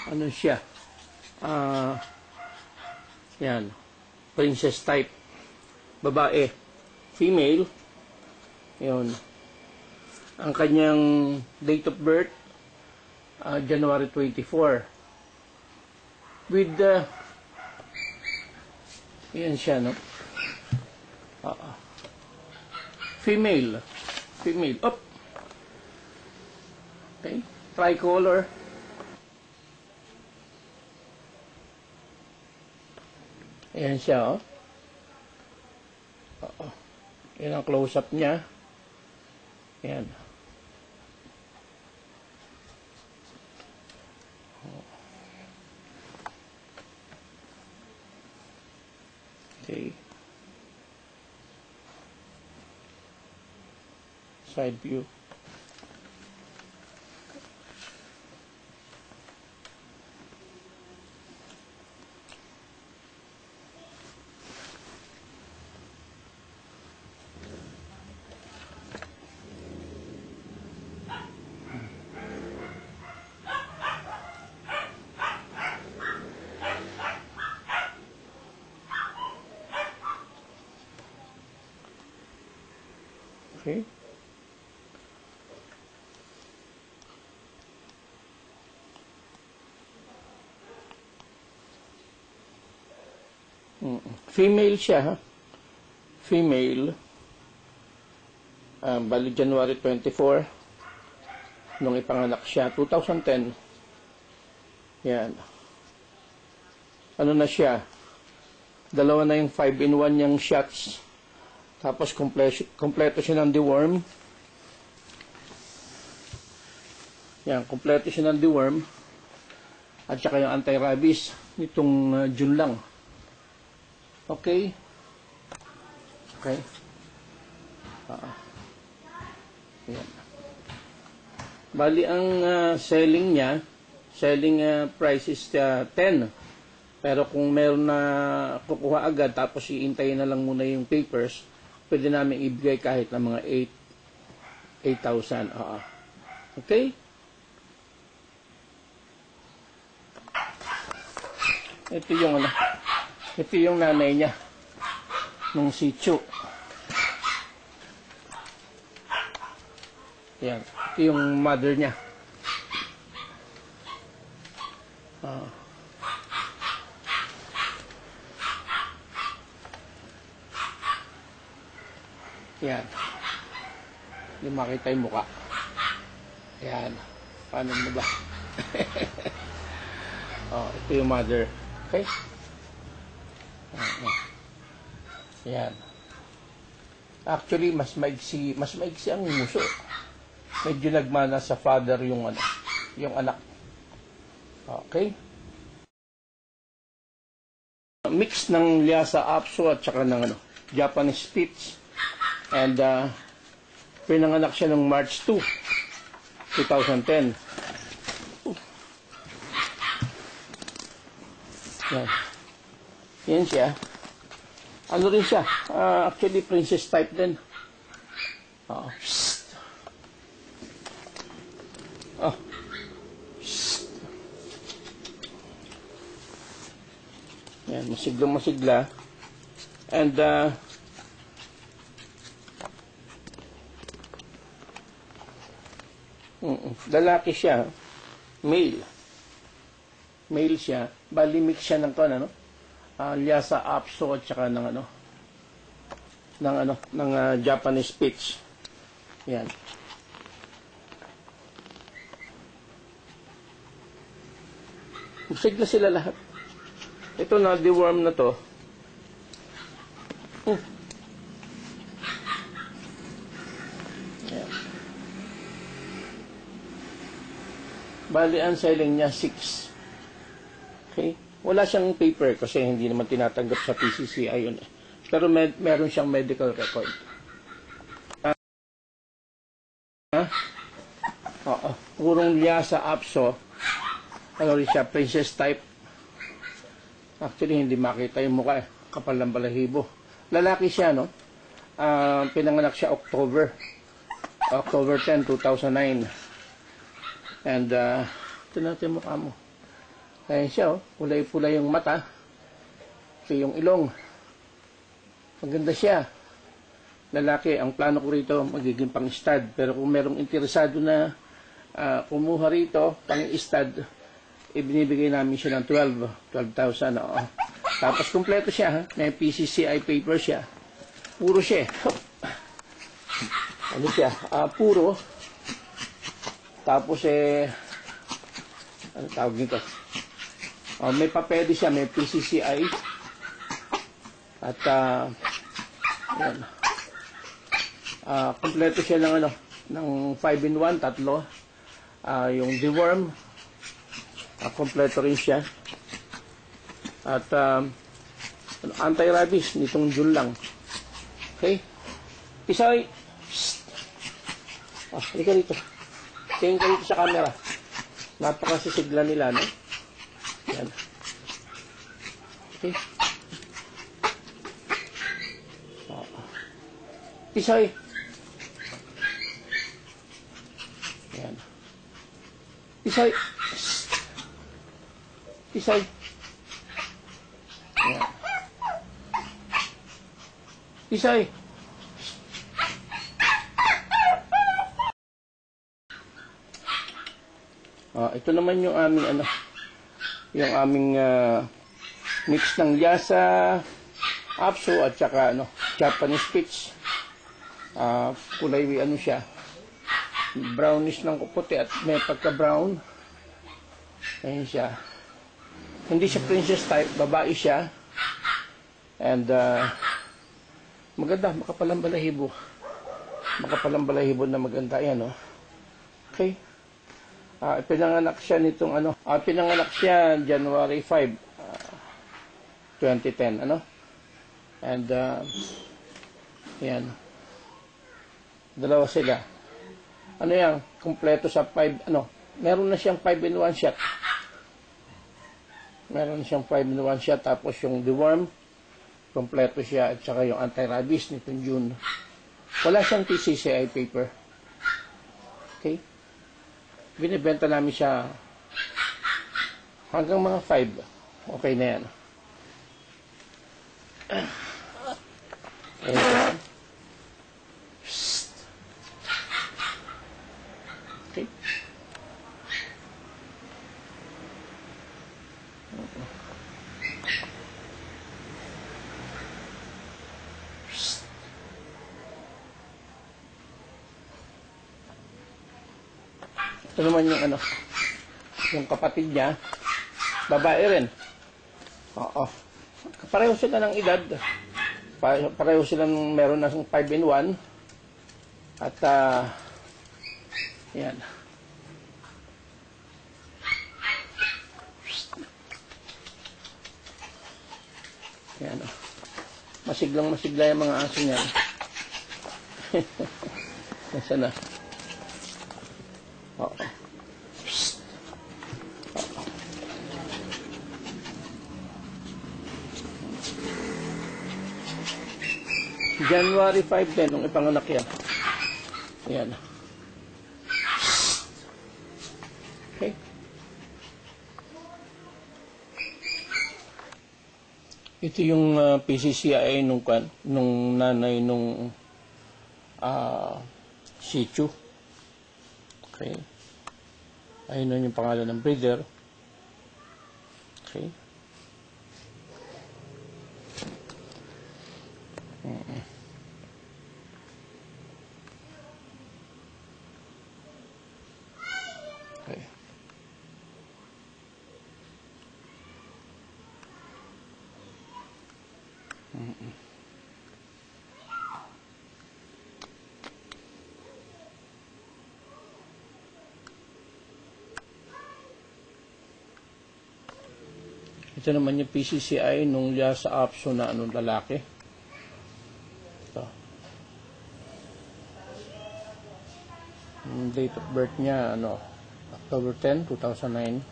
Ano siya? Yan. Princess type. Babae. Female. Yun. Ang kanyang date of birth, January 24. With yan siya, no? Female. Female. Up. Okay. Tricolor. Ayan siya, oh. Yan ang close-up niya. Ayan. Okay. Side view. Okay. Female siya, ha? Female. Bali January 24 nung ipanganak siya, 2010. Yan. Ano na siya? Dalawa na yung 5-in-1 niyang shots. Tapos kompleto siya ng deworm. Yan, kompleto siya ng deworm. At saka yung anti-rabies nitong June lang. Okay? Okay? Yan. Bali, ang selling niya, price is 10. Pero kung meron na kukuha agad, tapos iintayin na lang muna yung papers, pwede namin ibigay kahit na mga 8,000. Okay? Ito yung nanay niya nung si Chu. Yan. Ito yung mother niya. Yan. Hindi makita yung mukha. Yan. Paano mo ba? Ito yung mother. Okay? Yan. Actually, mas maigsi ang muso. Medyo nagmana sa father yung anak. Okay? Mix ng Lhasa Apso at saka ng Japanese Spitz. And pinanganak siya noong March 2, 2010. Yan. Yan siya. Ano rin siya? Actually, princess type din. Yan, masigla. And lalaki siya, male siya, bali mix siya ng Lhasa Apso at saka ng Japanese Spitz. Yan. Sigla sila lahat. Ito na, deworm na to. Yan. Bali, ang selling niya 6. Okay? Wala siyang paper kasi hindi naman tinatanggap sa PCCI yun. Pero meron siyang medical record. Purong Lhasa Apso. Ano rin siya, princess type. Actually, hindi makita yung mukha. Kapal ng balahibo. Lalaki siya, no? Pinanganak siya October 10, 2009. And, ito natin yung mukha mo. Ayan siya, oh. Pulay-pulay yung mata. Ito yung ilong. Maganda siya. Lalaki, ang plano ko rito, magiging pang-stud. Pero kung merong interesado na kumuha rito, pang-stud, ibinibigay namin siya ng 12,000. Oo. Tapos kumpleto siya, ha? May PCCI paper siya. Puro siya. Ano siya? Puro. Tapos ano tawag nito? May papel siya, may PCCI. At yan. Kompleto siya ng ng 5-in-1, tatlo. Yung deworm, kompleto rin siya. At anti-rabies nitong June lang. Okay? Pisay. Halika rito. Tingin ka rito sa camera. Napakasisigla nila, no? Yan. Okay. Pisay. Yan. Pisay. Pisay. Yan. Pisay. Ito naman yung aming yung aming mix ng Lhasa, Apso at saka Japanese Spitz. Kulay siya, brownish ng puti at may pagka-brown. Ayan siya. Hindi siya princess type, babae siya. And maganda, makapalang balahibo. Makapalang balahibo na maganda yan, Okay. Pinanganak siya nitong pinanganak siya January 5, 2010, And yan. Dalawa sila. Yan? Kompleto sa 5, meron na siyang 5-in-1 shot. Meron siyang 5-in-1 shot, tapos yung deworm, kompleto siya, at saka yung anti-rabies nitong June. Wala siyang PCCI paper. Okay? Binibenta namin siya hanggang mga 5. Okay na yan. Ayan. Okay. Ito naman yung yung kapatid niya, babae rin. Oo. Pareho sila ng edad. Pareho silang meron na 5-in-1. At yan. Yan. Masiglang masigla yung mga aso niyan. Nasaan na? Oo. January 5 din, nung ipanganak yan. Yan. Okay. Ito yung PCCI nung nanay nung Shih Tzu. Okay. Ayun na yung pangalan ng breeder. Okay. Okay. Ito naman yung PCCI nung Lhasa Apso na lalaki. Ito. Yung date of birth niya, October 10, 2009.